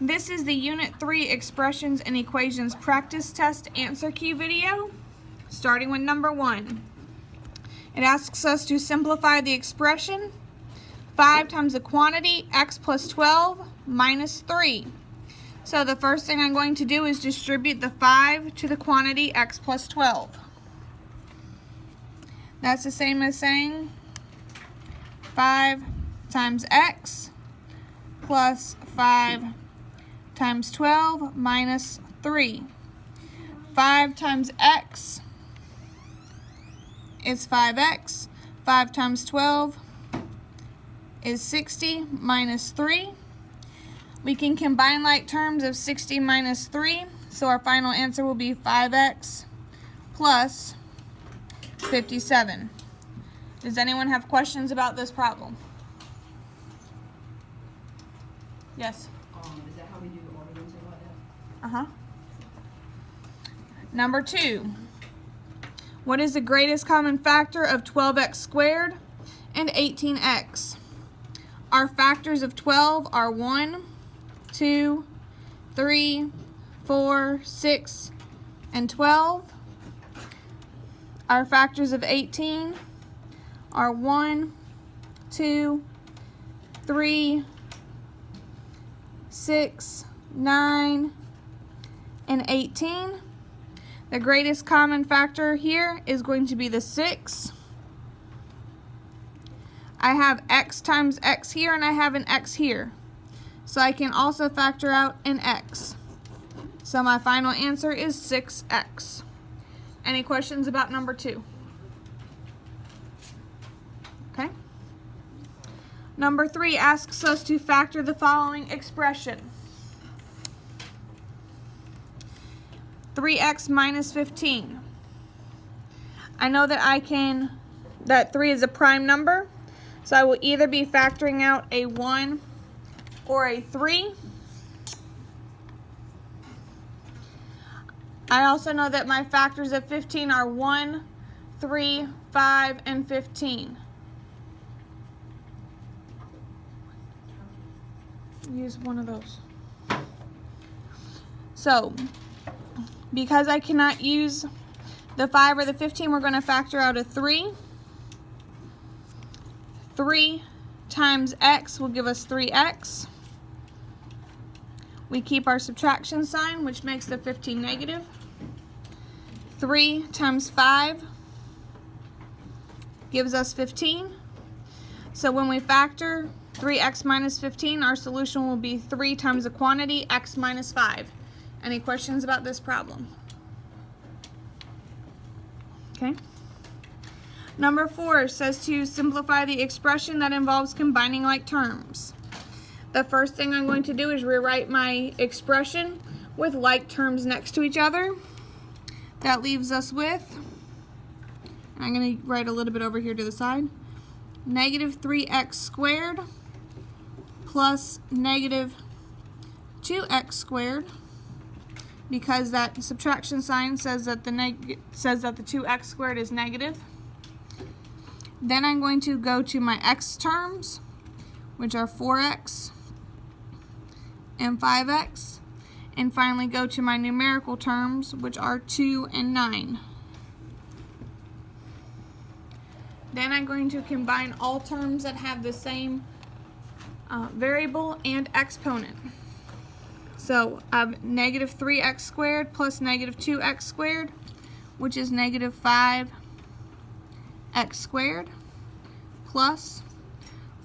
This is the Unit 3 Expressions and Equations Practice Test Answer Key video, starting with number 1. It asks us to simplify the expression 5 times the quantity x plus 12 minus 3. So the first thing I'm going to do is distribute the 5 to the quantity x plus 12. That's the same as saying 5 times x plus 5 times 12 minus 3. 5 times x is 5x. 5 times 12 is 60 minus 3. We can combine like terms of 60 minus 3, so our final answer will be 5x plus 57. Does anyone have questions about this problem? Yes? Is that how we do the order and stuff like that? Uh-huh. Number 2. What is the greatest common factor of 12x squared and 18x? Our factors of 12 are 1, 2, 3, 4, 6, and 12. Our factors of 18 are 1, 2, 3, 6, 9, and 18. The greatest common factor here is going to be the 6. I have x times x here, and I have an x here. So I can also factor out an x. So my final answer is 6x. Any questions about number 2? Okay. Number 3 asks us to factor the following expression. 3x minus 15. I know that that 3 is a prime number, so I will either be factoring out a 1 or a 3. I also know that my factors of 15 are 1, 3, 5, and 15. Use one of those. So, because I cannot use the 5 or the 15, we're going to factor out a 3. 3 times x will give us 3x. We keep our subtraction sign, which makes the 15 negative. 3 times 5 gives us 15. So when we factor 3x minus 15, our solution will be 3 times the quantity, x minus 5. Any questions about this problem? Okay. Number 4 says to simplify the expression that involves combining like terms. The first thing I'm going to do is rewrite my expression with like terms next to each other. That leaves us with, I'm going to write a little bit over here to the side, negative 3x squared plus negative 2x squared, because that subtraction sign says that the 2x squared is negative. Then I'm going to go to my x terms, which are 4x and 5x, and finally go to my numerical terms, which are 2 and 9. Then I'm going to combine all terms that have the same variable and exponent. So I have negative 3x squared plus negative 2x squared, which is negative 5x squared, plus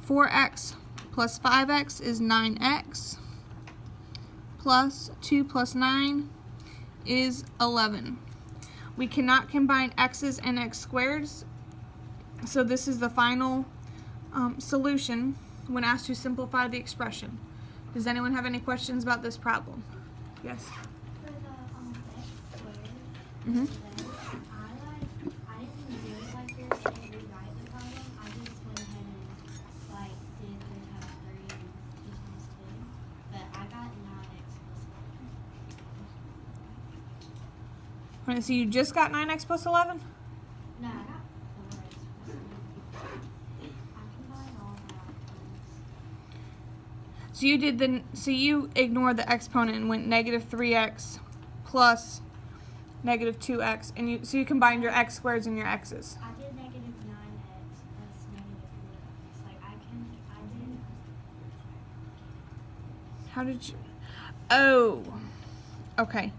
4x plus 5x is 9x, plus 2 plus 9 is 11. We cannot combine x's and x squareds, so this is the final solution when asked to simplify the expression. Does anyone have any questions about this problem? Yes? For the x squared, Mm-hmm. I didn't do it like this and rewrite the problem. I just went ahead and did 3 times 3 and 2 times 2. But I got 9x plus 11. So you just got 9x plus 11? No, I got 4x plus 11. I combined all that. So you ignored the exponent and went negative 3x plus negative 2x, and so you combined your x squares and your x's. I did negative 9x plus negative 4x. Like, I did. How did you? Oh, okay.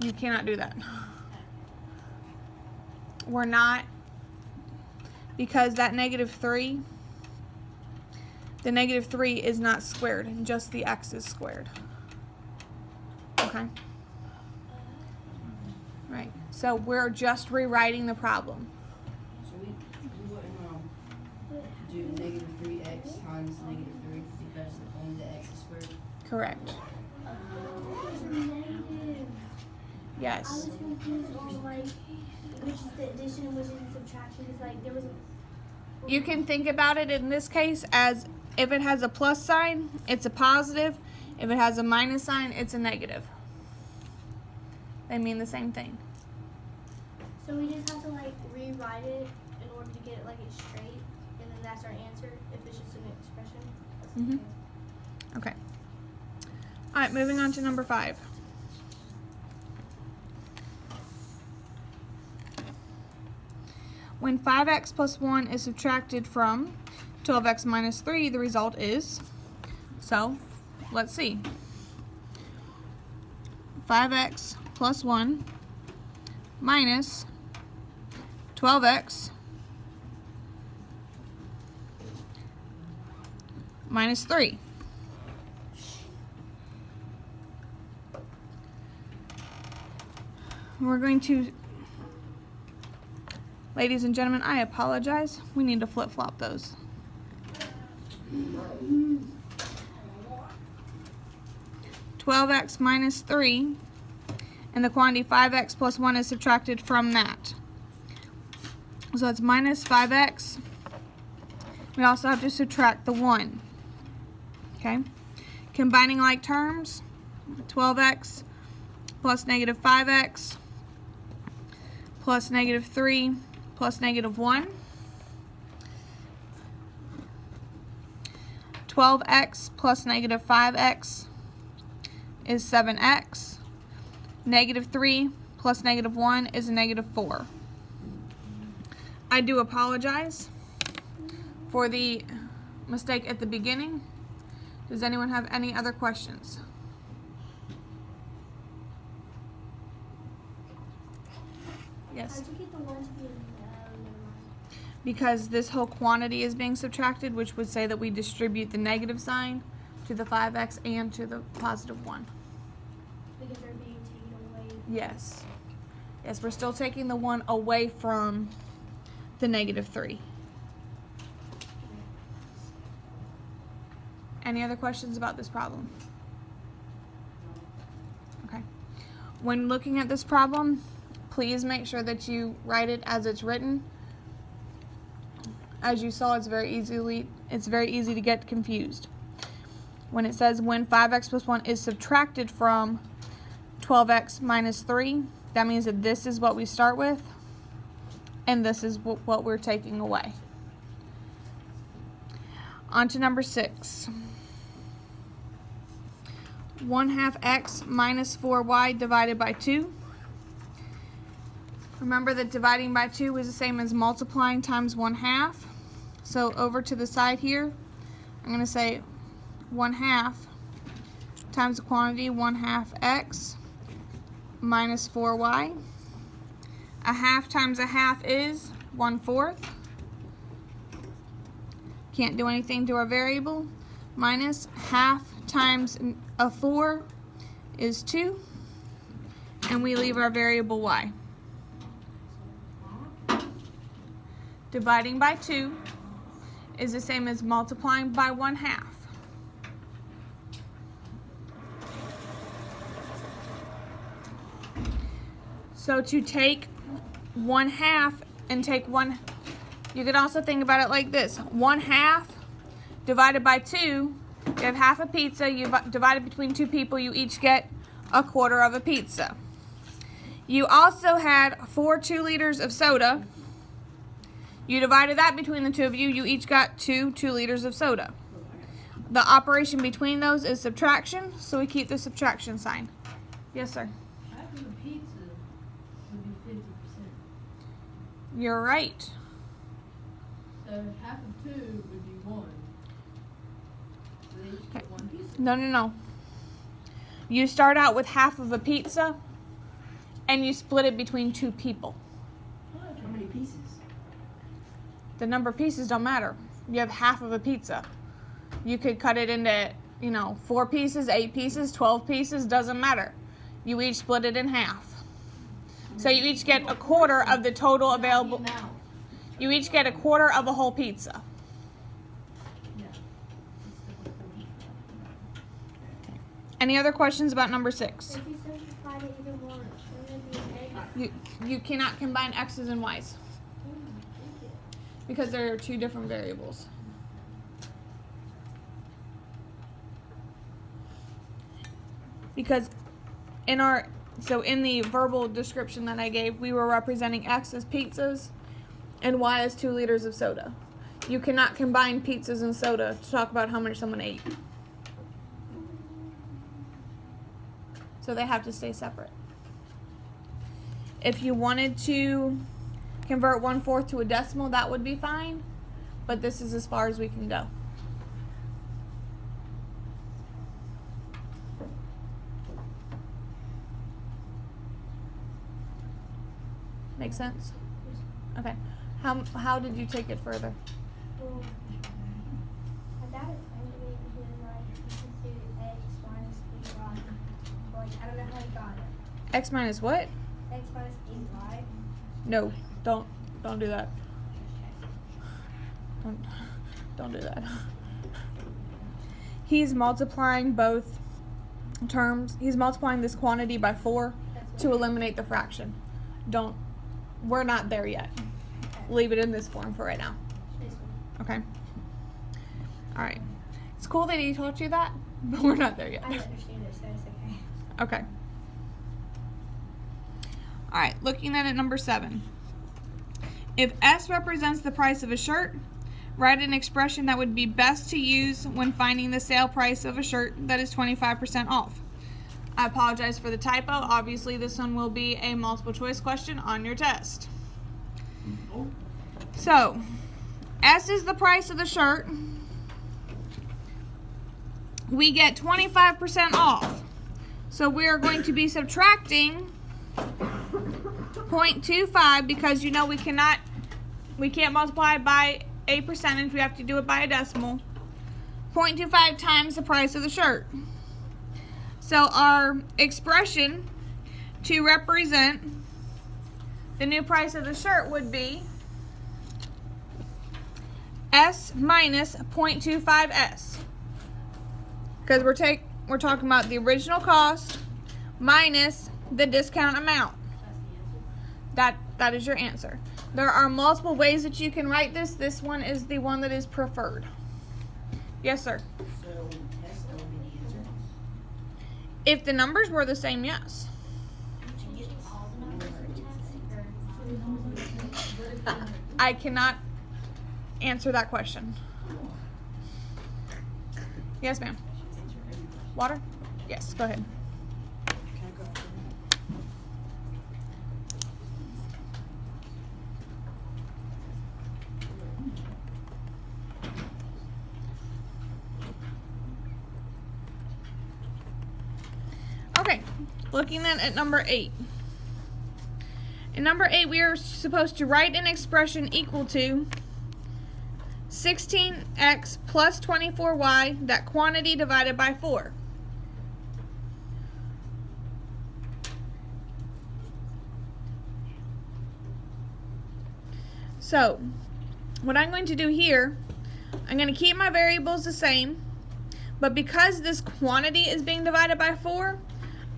You cannot do that. We're not, because that negative 3, the negative 3 is not squared, just the x is squared. Okay? Right. So we're just rewriting the problem. So we wouldn't do negative 3x times negative 3 because only the x is squared. Correct. I Yes. was confused on like which is the addition and which is the subtraction. Because like there was You can think about it in this case as if it has a plus sign, it's a positive. If it has a minus sign, it's a negative. They mean the same thing. so we just have to like rewrite it in order to get it like it straight, and then that's our answer if it's just an expression. Mhm. Okay. All right, moving on to number 5. When 5x plus 1 is subtracted from 12x minus 3, the result is, so let's see. 5x plus 1 minus 12x minus 3. We're going to, ladies and gentlemen, I apologize. We need to flip-flop those. $12x minus 3, and the quantity 5x plus 1 is subtracted from that. So it's minus 5x. We also have to subtract the 1. Okay? Combining like terms, 12x plus negative 5x plus negative 3 plus negative 1. 12x plus negative 5x is 7x. Negative 3 plus negative 1 is a negative 4. I do apologize for the mistake at the beginning. Does anyone have any other questions? Yes. How'd you get the 1 to be never mind. Because this whole quantity is being subtracted, which would say that we distribute the negative sign to the 5x and to the positive 1. Because they're being taken away. Yes. Yes, we're still taking the 1 away from the negative 3. Any other questions about this problem? Okay. When looking at this problem, please make sure that you write it as it's written. As you saw, it's very easy to get confused. When it says when 5x plus 1 is subtracted from 12x minus 3, that means that this is what we start with, and this is what we're taking away. On to number 6. 1/2 x minus 4y divided by 2. Remember that dividing by 2 is the same as multiplying times 1/2. So over to the side here, I'm going to say 1/2 times the quantity 1/2 x minus 4y. 1/2 times 1/2 is 1/4. Can't do anything to our variable. Minus 1/2 times a 4 is 2. And we leave our variable y. Dividing by 2 is the same as multiplying by 1/2. So to take 1/2 and take 1, you could also think about it like this. 1/2 divided by 2, you have half a pizza, you divide it between 2 people, you each get a quarter of a pizza. You also had 4 2 liters of soda. You divided that between the 2 of you, you each got 2 2 liters of soda. the operation between those is subtraction, so we keep the subtraction sign. Yes, sir. Half of the pizza would be 50%. You're right. So half of 2 would be 1. So they each get 1 pizza. No. You start out with half of a pizza, and you split it between 2 people. How many pieces? The number of pieces don't matter. You have half of a pizza. You could cut it into, 4 pieces, 8 pieces, 12 pieces, doesn't matter. You each split it in half. So you each get a quarter of the total available. You each get a quarter of a whole pizza. Any other questions about number 6? If you simplified it even more, shouldn't it be an egg? You cannot combine x's and y's because there are 2 different variables. Because in the verbal description that I gave, we were representing x as pizzas and y as 2 liters of soda. You cannot combine pizzas and soda to talk about how much someone ate. So they have to stay separate. If you wanted to convert 1/4 to a decimal, that would be fine, but this is as far as we can go. Make sense? Okay. How did you take it further? Well, my dad explained to me he was like, you can do x minus ay. Like, I don't know how he got it. X minus what? X minus ay. No, don't do that. Don't do that. He's multiplying both terms. He's multiplying this quantity by 4 to eliminate the fraction. We're not there yet. Leave it in this form for right now. Okay? Alright. It's cool that he taught you that, but we're not there yet. I understand it, so it's okay. Okay. Alright, looking at it, number 7. If S represents the price of a shirt, write an expression that would be best to use when finding the sale price of a shirt that is 25% off. I apologize for the typo. Obviously, this one will be a multiple choice question on your test. So, S is the price of the shirt. We get 25% off. So we are going to be subtracting 0.25 because we can't multiply by a percentage. We have to do it by a decimal. 0.25 times the price of the shirt. So our expression to represent the new price of the shirt would be S minus 0.25S. Because we're talking about the original cost minus the discount amount. That is your answer. There are multiple ways that you can write this. This one is the one that is preferred. Yes, sir. So S will be the answer. If the numbers were the same, yes. Changing all the numbers in text or I cannot answer that question. Yes, ma'am. Water? Yes, go ahead. Okay, looking at number 8. In number 8, we are supposed to write an expression equal to 16x plus 24y, that quantity divided by 4. So, what I'm going to do here, I'm going to keep my variables the same, but because this quantity is being divided by 4,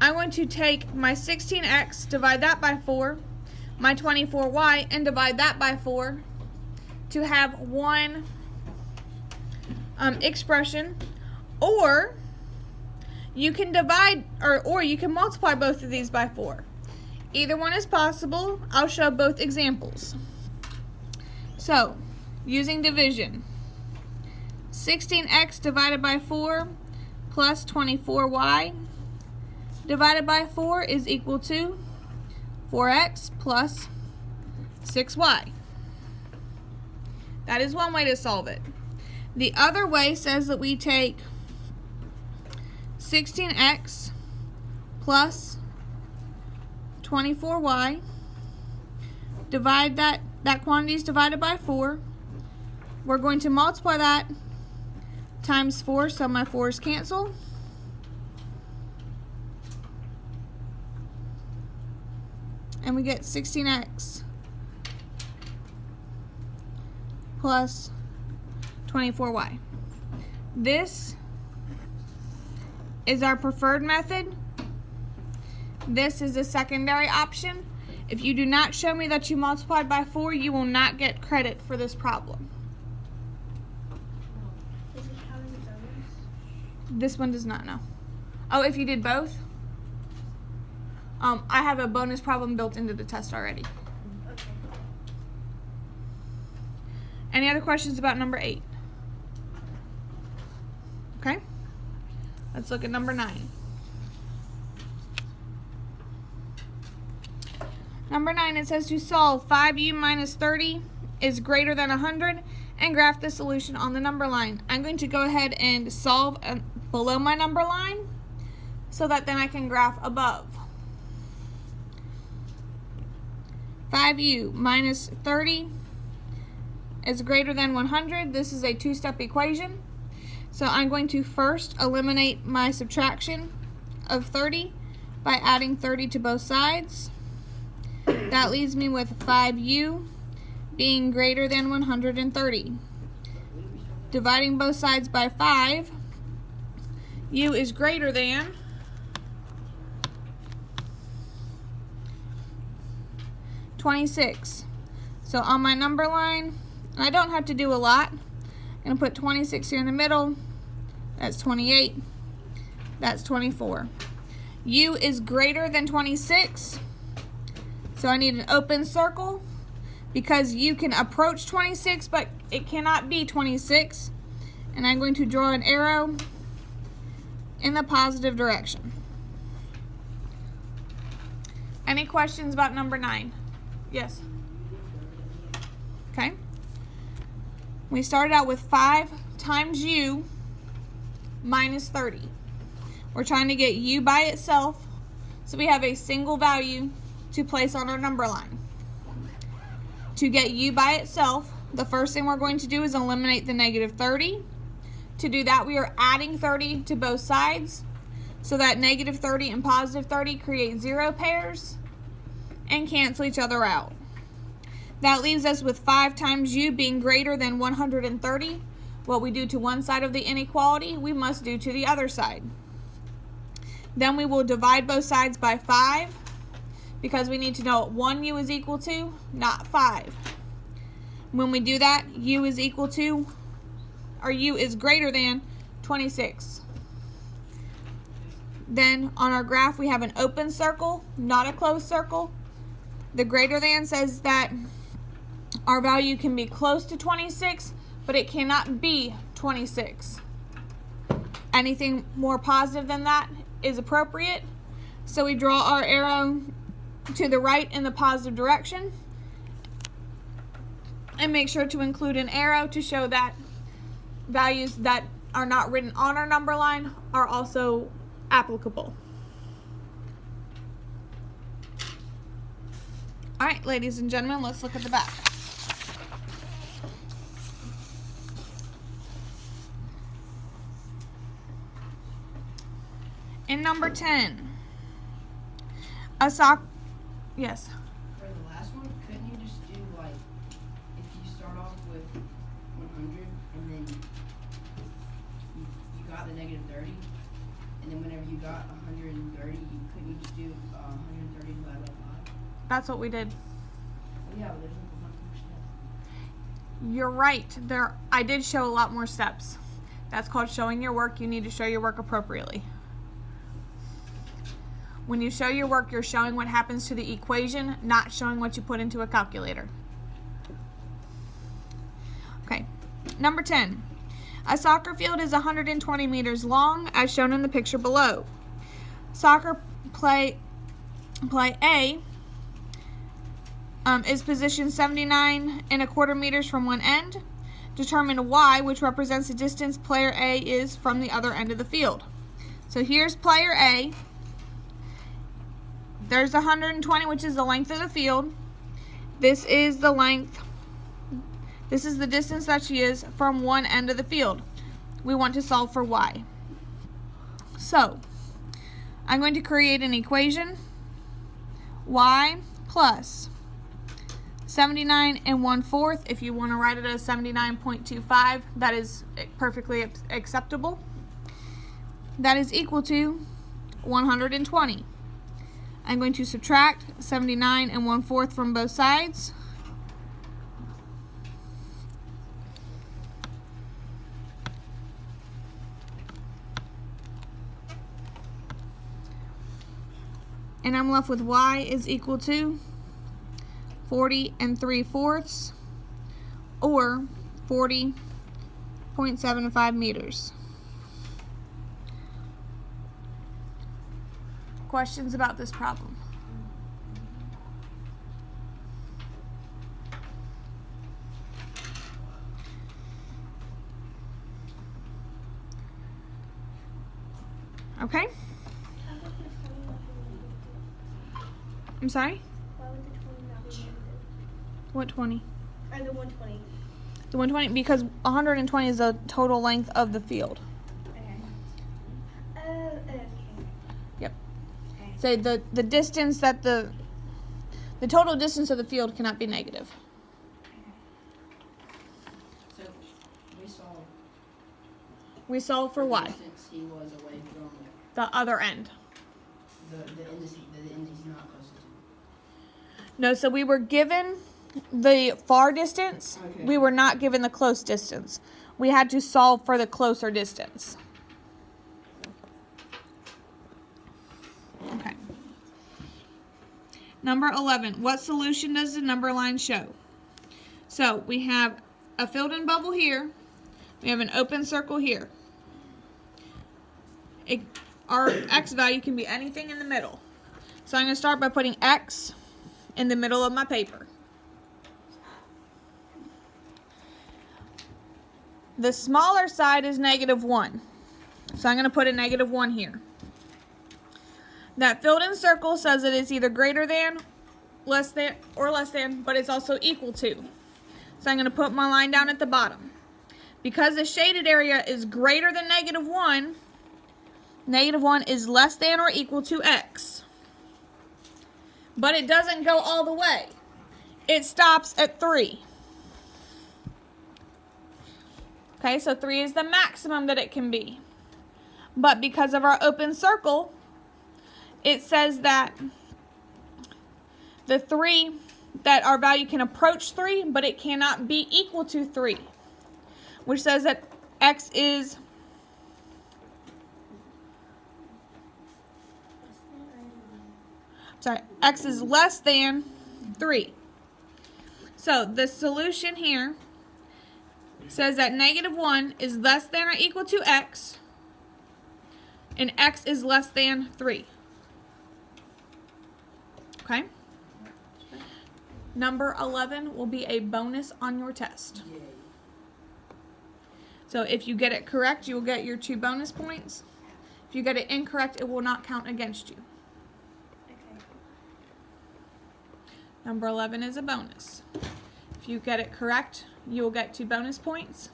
I'm going to take my 16x, divide that by 4, my 24y, and divide that by 4 to have one expression. Or you can divide, or you can multiply both of these by 4. Either one is possible. I'll show both examples. So, using division, 16x divided by 4 plus 24y divided by 4 is equal to 4x plus 6y. That is one way to solve it. The other way says that we take 16x plus 24y, divide that quantity is divided by 4. We're going to multiply that times 4, so my 4's cancel. And we get 16x plus 24y. This is our preferred method. This is a secondary option. If you do not show me that you multiplied by 4, you will not get credit for this problem. Does it have any bonus? This one does not know. Oh, if you did both? I have a bonus problem built into the test already. Okay. Any other questions about number 8? Okay. Let's look at number 9. Number 9, it says to solve 5u minus 30 is greater than 100 and graph the solution on the number line. I'm going to go ahead and solve below my number line so that then I can graph above. 5u minus 30 is greater than 100. This is a two-step equation. So I'm going to first eliminate my subtraction of 30 by adding 30 to both sides. That leaves me with 5u being greater than 130. Dividing both sides by 5, u is greater than 26. So on my number line, I don't have to do a lot. I'm going to put 26 here in the middle. That's 28. That's 24. U is greater than 26. So I need an open circle because you can approach 26, but it cannot be 26. And I'm going to draw an arrow in the positive direction. Any questions about number 9? Yes. Okay. We started out with 5 times u minus 30. We're trying to get u by itself, so we have a single value to place on our number line. To get u by itself, the first thing we're going to do is eliminate the negative 30. To do that, we are adding 30 to both sides, so that negative 30 and positive 30 create 0 pairs and cancel each other out. That leaves us with 5 times u being greater than 130. What we do to one side of the inequality, we must do to the other side. Then we will divide both sides by 5 because we need to know what 1u is equal to, not 5. When we do that, u is equal to, or u is greater than 26. Then on our graph, we have an open circle, not a closed circle. The greater than says that our value can be close to 26, but it cannot be 26. Anything more positive than that is appropriate. So we draw our arrow to the right in the positive direction and make sure to include an arrow to show that values that are not written on our number line are also applicable. All right, ladies and gentlemen, let's look at the back. In number 10, yes. For the last one, couldn't you just do like, if you start off with 100 and then you got the negative 30, and then whenever you got 130, couldn't you just do 130 divided by 5? That's what we did. Well, yeah, but there's like a bunch more steps. You're right. I did show a lot more steps. That's called showing your work. You need to show your work appropriately. When you show your work, you're showing what happens to the equation, not showing what you put into a calculator. Okay, number 10. A soccer field is 120 meters long, as shown in the picture below. Soccer play A is positioned 79.25 meters from one end. Determine Y, which represents the distance player A is from the other end of the field. So here's player A. There's 120, which is the length of the field. This is the length. This is the distance that she is from one end of the field. We want to solve for Y. So, I'm going to create an equation. Y plus 79.25. If you want to write it as 79.25, that is perfectly acceptable. That is equal to 120. I'm going to subtract 79.25 from both sides. And I'm left with Y is equal to 40 3/4 or 40.75 meters. Questions about this problem? Okay. I'm sorry? Why would the 20 not be negative? What 20? Or the 120. The 120, because 120 is the total length of the field. Okay. Okay. Yep. Okay. So the distance that the total distance of the field cannot be negative. So We solve for the Y, distance he was away from the other end. the end he's not close to. No, so we were given the far distance. Okay. We were not given the close distance. We had to solve for the closer distance. Okay. Number 11. What solution does the number line show? So we have a filled-in bubble here. We have an open circle here. Our x value can be anything in the middle. So I'm going to start by putting x in the middle of my paper. The smaller side is -1. So I'm going to put a -1 here. That filled-in circle says that it's either greater than, less than, or less than, but it's also equal to. So I'm going to put my line down at the bottom. Because the shaded area is greater than -1, -1 is less than or equal to x. But it doesn't go all the way. It stops at 3. Okay, so 3 is the maximum that it can be. But because of our open circle, it says that the 3, that our value can approach 3, but it cannot be equal to 3. Which says that x is x is less than 3. So the solution here says that -1 is less than or equal to x, and x is less than 3. Okay? Number 11 will be a bonus on your test. Yay. So if you get it correct, you will get your 2 bonus points. If you get it incorrect, it will not count against you. Okay. Number 11 is a bonus. If you get it correct, you will get 2 bonus points.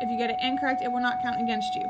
If you get it incorrect, it will not count against you.